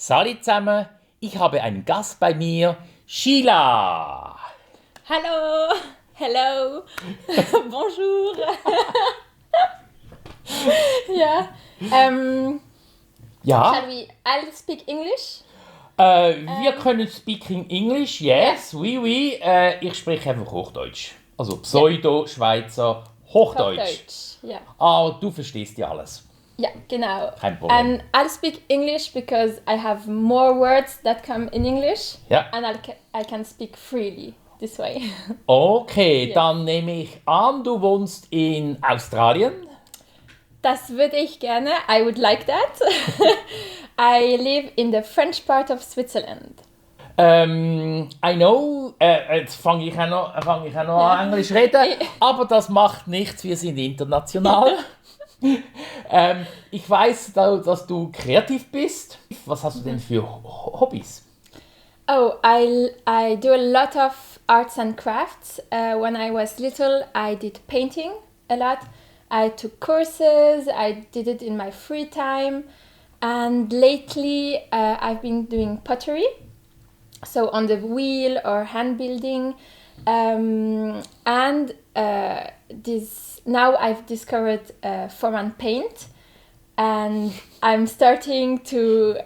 Salut zusammen, ich habe einen Gast bei mir, Sheila. Hello, hello, bonjour. Ja, Ja, shall we? I'll speak English. wir können speaking English, yes, oui, oui. Ich spreche einfach Hochdeutsch. Also Pseudo-Schweizer Hochdeutsch. Hochdeutsch. Ja, Aber du verstehst ja alles. ja, genau. Kein Problem. And I'll speak English because I have more words that come in English. Ja. And I can speak freely this way. Okay, Ja. dann nehme ich an, du wohnst in Australien. Das würde ich gerne. I would like that. I live in the French part of Switzerland. I know, jetzt fange ich auch noch an Englisch reden, aber das macht nichts, wir sind international. Ich weiß, dass du kreativ bist. Was hast du denn für Hobbys? Oh, I do a lot of arts and crafts. When I was little, I did painting a lot. I took courses. I did it in my free time. And lately, I've been doing pottery. So on the wheel or hand building. And now I've discovered Forman paint. And I'm starting to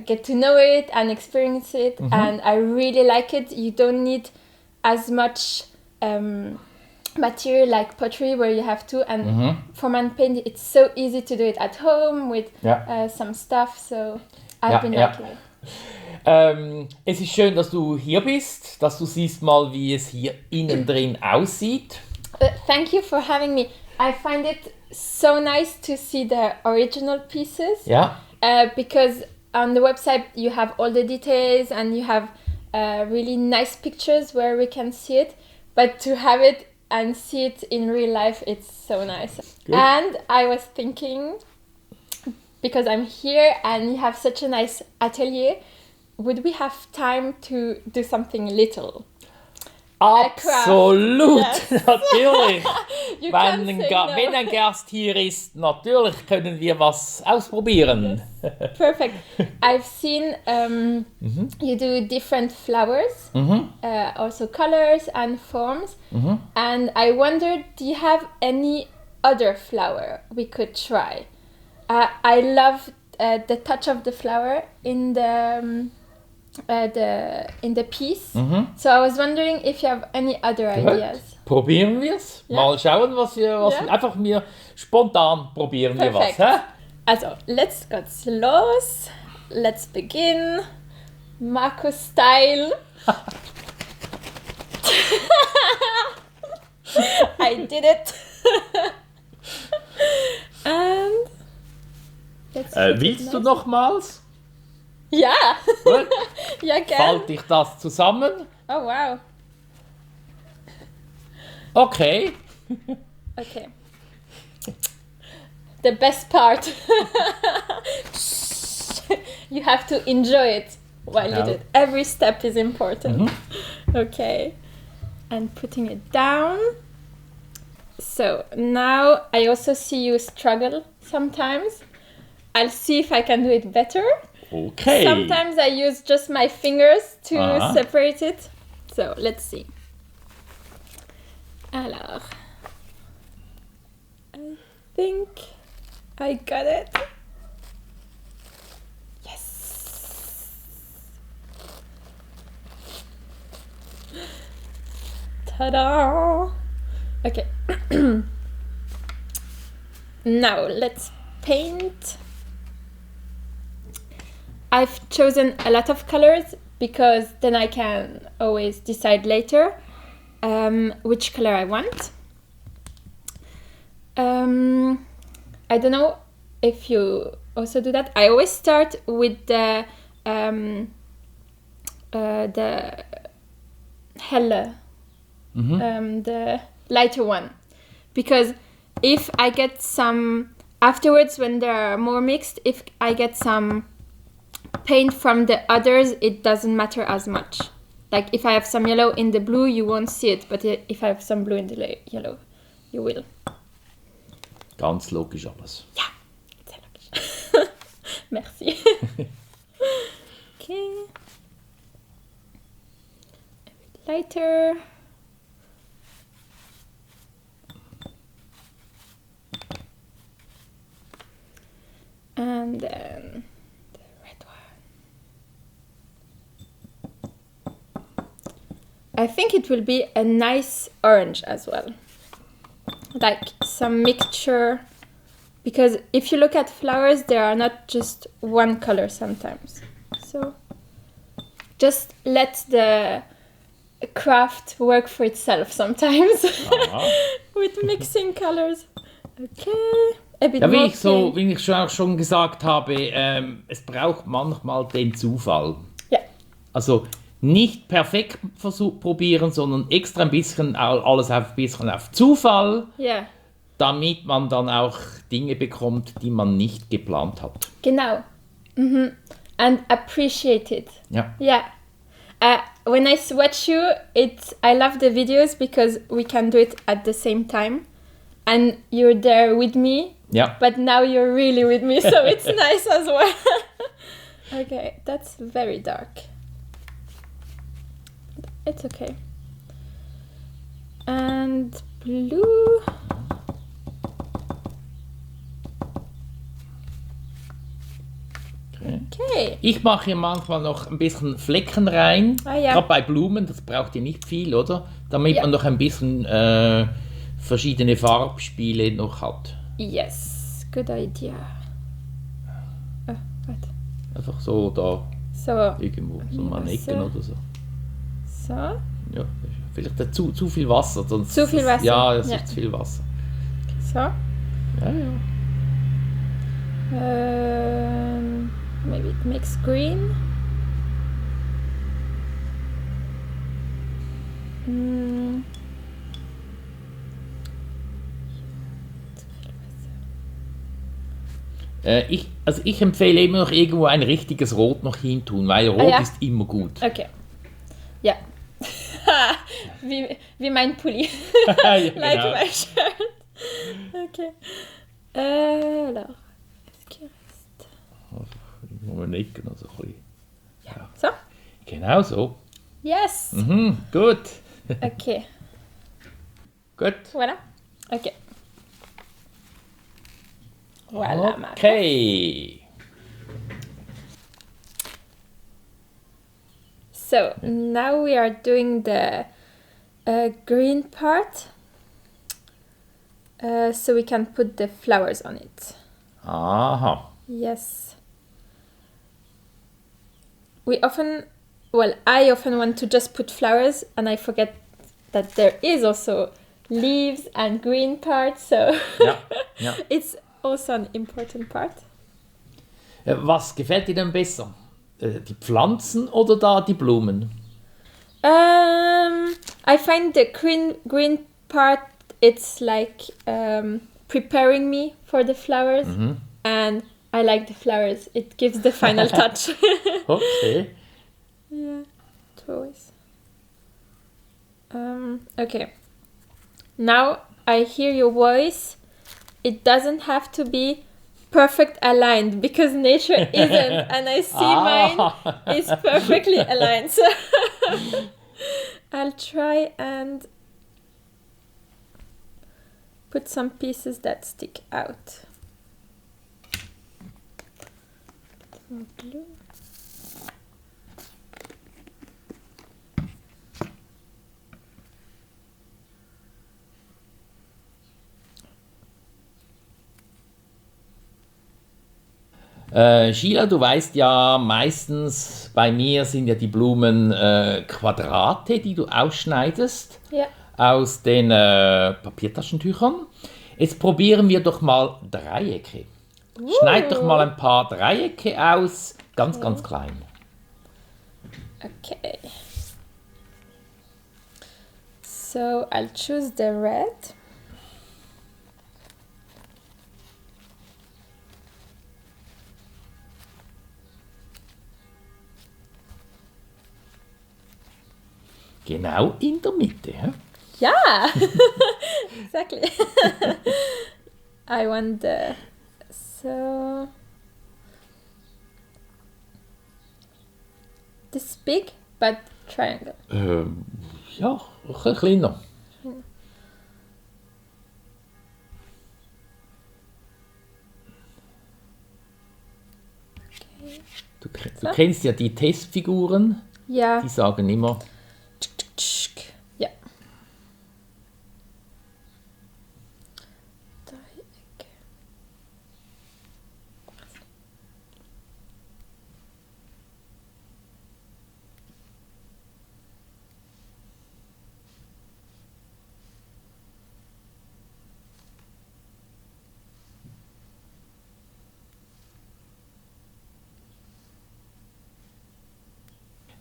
get to know it and experience it, and I really like it. You don't need as much material like pottery where you have to, and Forman paint, it's so easy to do it at home with some stuff, so I've been liking it. Es ist schön, dass du hier bist, dass du siehst mal, wie es hier innen drin aussieht. Thank you for having me. I find it so nice to see the original pieces. Ja. Because on the website you have all the details and you have really nice pictures where we can see it. But to have it and see it in real life, it's so nice. Good. And I was thinking, because I'm here and you have such a nice atelier, would we have time to do something little? Absolut, Yes. natürlich. You can't say no. Wenn ein Gast hier ist, natürlich können wir was ausprobieren. Perfect. I've seen you do different flowers, also colors and forms. And I wondered, do you have any other flower we could try? I love the touch of the flower in the piece. So I was wondering if you have any other ideas. Probieren wir es. Ja. Mal schauen, was Ja. einfach mir spontan probieren wir was. Perfekt. Hä? Also, let's geht's los. Let's begin. Markus Style. I did it. And let's make it Willst du nice. nochmals? Ja. Gut. Ja, gern. Falte ich das zusammen? Oh, wow. Okay. Okay. The best part. You have to enjoy it while you Ja. do it. Every step is important. Okay. And putting it down. So now I also see you struggle sometimes. I'll see if I can do it better. Okay. Sometimes I use just my fingers to Uh-huh. separate it. So let's see. Alors, I think I got it. Yes. Ta-da! Okay. Now let's paint. I've chosen a lot of colors because then I can always decide later which color I want. I don't know if you also do that. I always start with the helle, the lighter one, because if I get some afterwards when they are more mixed, if I get some paint from the others, it doesn't matter as much. Like if I have some yellow in the blue, you won't see it, but if I have some blue in the yellow, you will. Ganz logisch alles. Ja, sehr logisch. Merci. Okay. A bit lighter. And then the red one. I think it will be a nice orange as well. Like some mixture. Because if you look at flowers, they are not just one color sometimes. So just let the craft work for itself sometimes. With mixing colors. Okay. A bit Ja, more wie ich schon gesagt habe, es braucht manchmal den Zufall. Ja. Also nicht perfekt probieren, sondern extra ein bisschen alles ein bisschen auf Zufall, Ja. damit man dann auch Dinge bekommt, die man nicht geplant hat. Genau. And appreciate it. Ja. Yeah. When I swatch you, I love the videos because we can do it at the same time. And you're there with me, Ja. but now you're really with me, so it's nice as well. Okay, that's very dark. It's okay. And blue. Okay. Ich mache hier manchmal noch ein bisschen Flecken rein. Ah, ja. Gerade bei Blumen, das braucht ihr nicht viel, oder? Damit Ja. man noch ein bisschen verschiedene Farbspiele noch hat. Yes, good idea. Oh, warte. Einfach so da So, irgendwo, so mal Wasser. Ecken oder so. so. Ja, vielleicht zu viel Wasser. Sonst Zu viel Wasser. Ja, es Ja. ist zu viel Wasser. So. Ja, ja. Maybe it makes green. Mm. Ich empfehle immer noch irgendwo ein richtiges Rot noch hintun, weil Rot ja. ist immer gut. Okay. Ja. wie mein Pulli. Ja, Like genau. my shirt. Okay. Alors, est-ce qu'il reste? Nur eine Ecken, also ein bisschen. Ja. So. Genau so. Yes. Mhm, gut. Okay. Gut. Voilà. Okay. Voilà. Okay. So now we are doing the green part. So we can put the flowers on it. Aha. Yes. I often want to just put flowers and I forget that there is also leaves and green part, so Ja, ja. it's also an important part. Was gefällt dir denn besser? Die Pflanzen oder da die Blumen? I find the green part, it's like preparing me for the flowers, and I like the flowers. It gives the final touch. Okay. Yeah, it always. Okay. Now I hear your voice. It doesn't have to be perfect aligned because nature isn't, and I see mine is perfectly aligned. So I'll try and put some pieces that stick out. More blue. Sheila, du weißt ja, meistens bei mir sind ja die Blumen Quadrate, die du ausschneidest Ja. aus den Papiertaschentüchern. Jetzt probieren wir doch mal Dreiecke. Schneid doch mal ein paar Dreiecke aus, ganz, ganz klein. Okay. So I'll choose the red. Genau in der Mitte. Ja? Yeah, exactly. I want the big, but triangle. Ja, ein bisschen kleiner. Du kennst ja die Testfiguren, Ja. die sagen immer, Ja. Dreieck.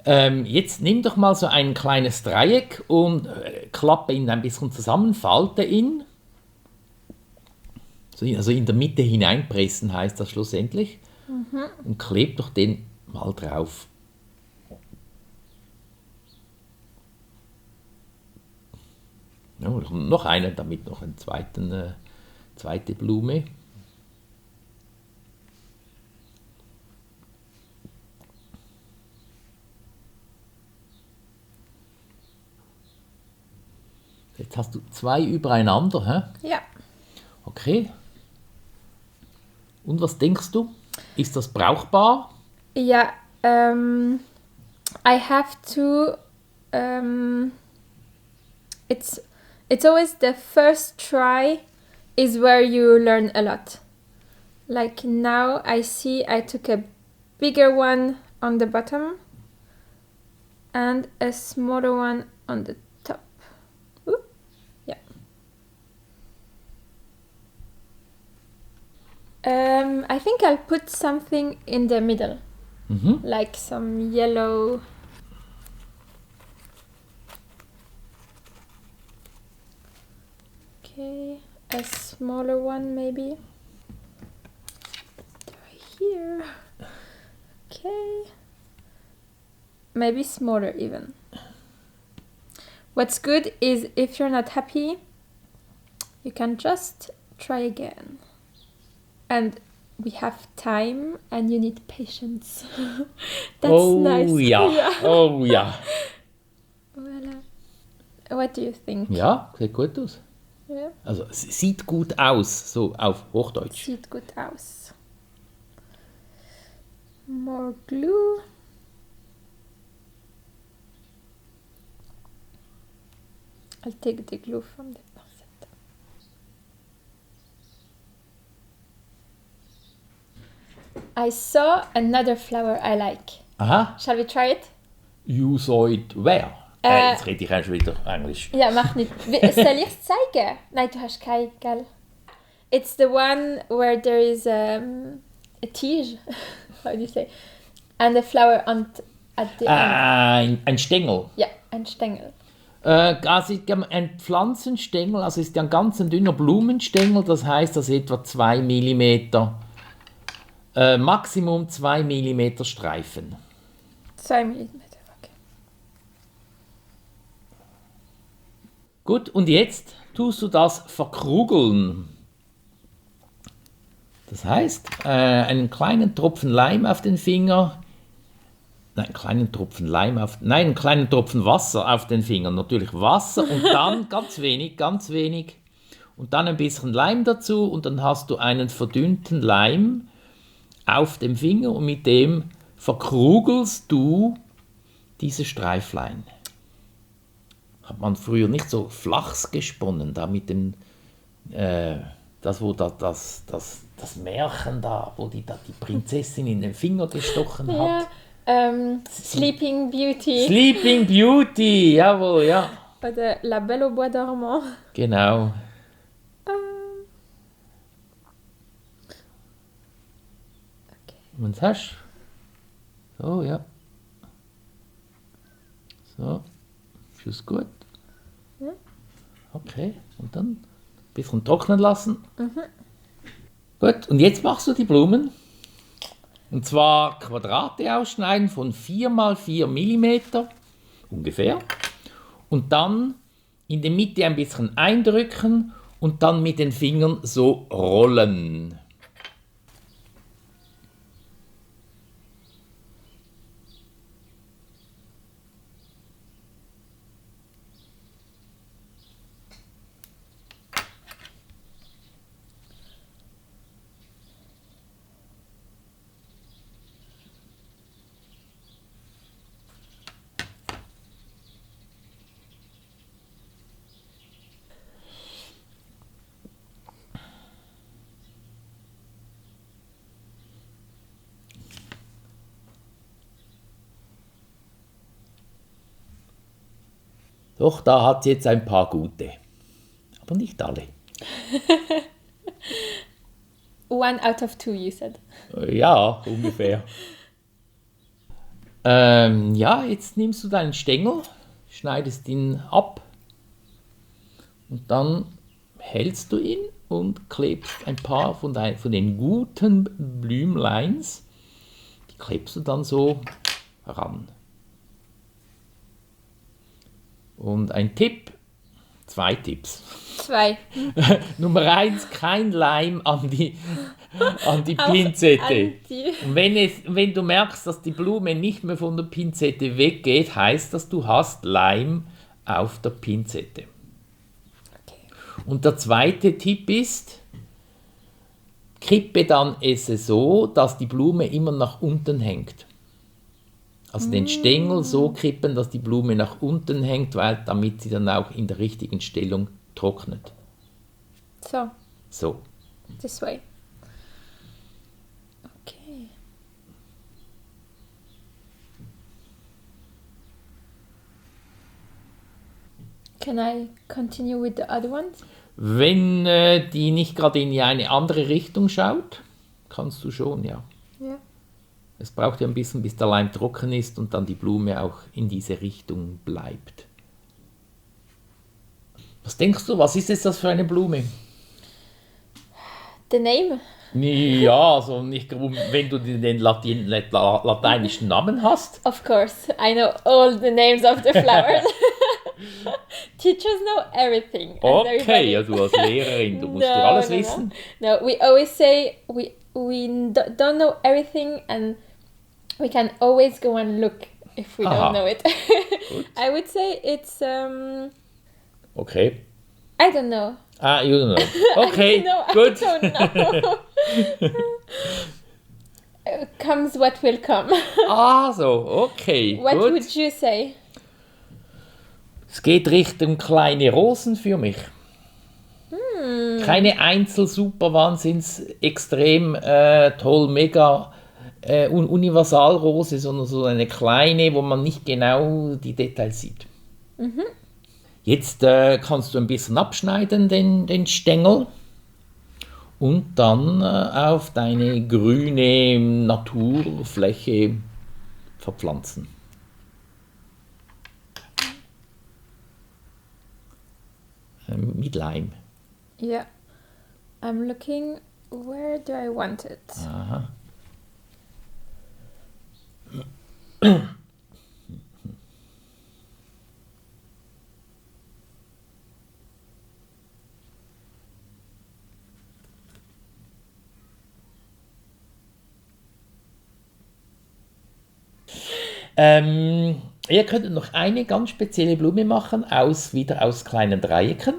jetzt nimm doch mal so ein kleines Dreieck und klappe ihn ein bisschen zusammen, falte ihn. Also in der Mitte hineinpressen heißt das schlussendlich. Und kleb doch den mal drauf. Ja, noch einen, damit noch eine zweite Blume. Jetzt hast du 2 übereinander, hä? Ja. Okay. Und was denkst du? Ist das brauchbar? Ja. I have to. It's always the first try is where you learn a lot. Like now, I see I took a bigger one on the bottom and a smaller one on the top. Ooh. Yeah. I think I'll put something in the middle, like some yellow. Okay, a smaller one maybe. Right here. Okay. Maybe smaller even. What's good is if you're not happy, you can just try again. And we have time and you need patience. That's nice. Ja. Oh ja. Voilà. What do you think? Ja, sieht gut aus. Ja. Also es sieht gut aus, so auf Hochdeutsch. Sieht gut aus. More glue. I'll take the glue from the basket. I saw another flower I like. Aha. Shall we try it? You saw it where? Jetzt rede ich auch schon wieder Englisch. Ja, mach nicht. Soll ich es zeigen? Nein, du hast kein, gell? It's the one where there is a tige, how do you say, and a flower at the end. Ein Stängel. Ja, ein Stängel. Also ein Pflanzenstängel, also ist ja ein ganz dünner Blumenstängel, das heißt, dass etwa 2 mm, Maximum 2 mm Streifen. 2 Millimeter, okay. Gut, und jetzt tust du das verkrugeln. Das heißt, einen kleinen Tropfen Leim auf den Finger. Nein, einen kleinen Tropfen Wasser auf den Finger. Natürlich Wasser und dann ganz wenig. Und dann ein bisschen Leim dazu und dann hast du einen verdünnten Leim auf dem Finger und mit dem verkrugelst du diese Streiflein. Hat man früher nicht so Flachs gesponnen, da mit dem, das Märchen da, wo die Prinzessin in den Finger gestochen hat. Sleeping Beauty. Sleeping Beauty, jawohl, ja. Oder La Belle au Bois dormant. Genau. Okay. Und was hast du? So, ja. So. Ist das gut? Ja. Okay, und dann ein bisschen trocknen lassen. Gut, und jetzt machst du die Blumen. Und zwar Quadrate ausschneiden von 4 x 4 mm ungefähr. Und dann in der Mitte ein bisschen eindrücken und dann mit den Fingern so rollen. Doch, da hat es jetzt ein paar gute. Aber nicht alle. 1 out of 2, you said. Ja, ungefähr. Ja, jetzt nimmst du deinen Stängel, schneidest ihn ab und dann hältst du ihn und klebst ein paar von den guten Blümleins, die klebst du dann so ran. Und ein Tipp, 2 Tipps. 2. Nummer 1, kein Leim an die Pinzette. Und wenn du merkst, dass die Blume nicht mehr von der Pinzette weggeht, heißt das, du hast Leim auf der Pinzette. Okay. Und der zweite Tipp ist, kippe dann es so, dass die Blume immer nach unten hängt. Also den Stängel so kippen, dass die Blume nach unten hängt, damit sie dann auch in der richtigen Stellung trocknet. So, this way. Okay. Can I continue with the other ones? Wenn die nicht gerade in eine andere Richtung schaut, kannst du schon, ja. Ja. Es braucht ja ein bisschen, bis der Leim trocken ist und dann die Blume auch in diese Richtung bleibt. Was denkst du, was ist jetzt das für eine Blume? The name? Ja, also nicht, wenn du den lateinischen Namen hast. Of course, I know all the names of the flowers. Teachers know everything. Okay, ja, du als Lehrerin, du musst doch alles wissen. No, we always say we don't know everything and we can always go and look if we don't know it. I would say it's Okay. I don't know. Ah, you don't know. Okay, good. I don't know. Comes what will come. So, okay, What gut. would you say? Es geht Richtung kleine Rosen für mich. Keine Einzel-Super-Wahnsinns extrem toll, mega Universalrose, sondern so eine kleine, wo man nicht genau die Details sieht. Jetzt kannst du ein bisschen abschneiden, den Stängel, und dann auf deine grüne Naturfläche verpflanzen. Mit Leim. Yeah. I'm looking, where do I want it? Aha. Ihr könntet noch eine ganz spezielle Blume machen, wieder aus kleinen Dreiecken.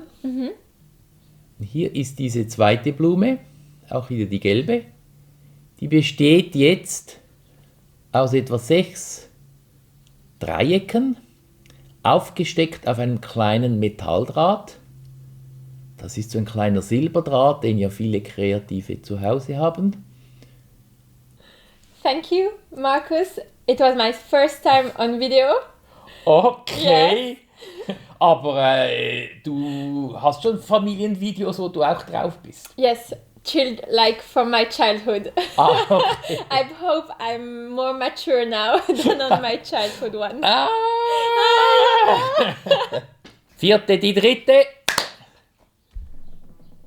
Hier ist diese zweite Blume, auch wieder die gelbe. Die besteht jetzt aus etwa 6 Dreiecken, aufgesteckt auf einem kleinen Metalldraht. Das ist so ein kleiner Silberdraht, den ja viele Kreative zu Hause haben. Thank you, Markus. It was my first time on video. Okay. Yes. Aber du hast schon Familienvideos, wo du auch drauf bist. Yes, like from my childhood. Okay. I hope I'm more mature now than on my childhood one. Vierte, die dritte.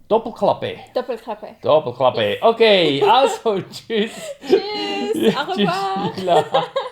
Doppelklappe. Doppelklappe. Okay, also tschüss. Tschüss. Au revoir. Tschüss.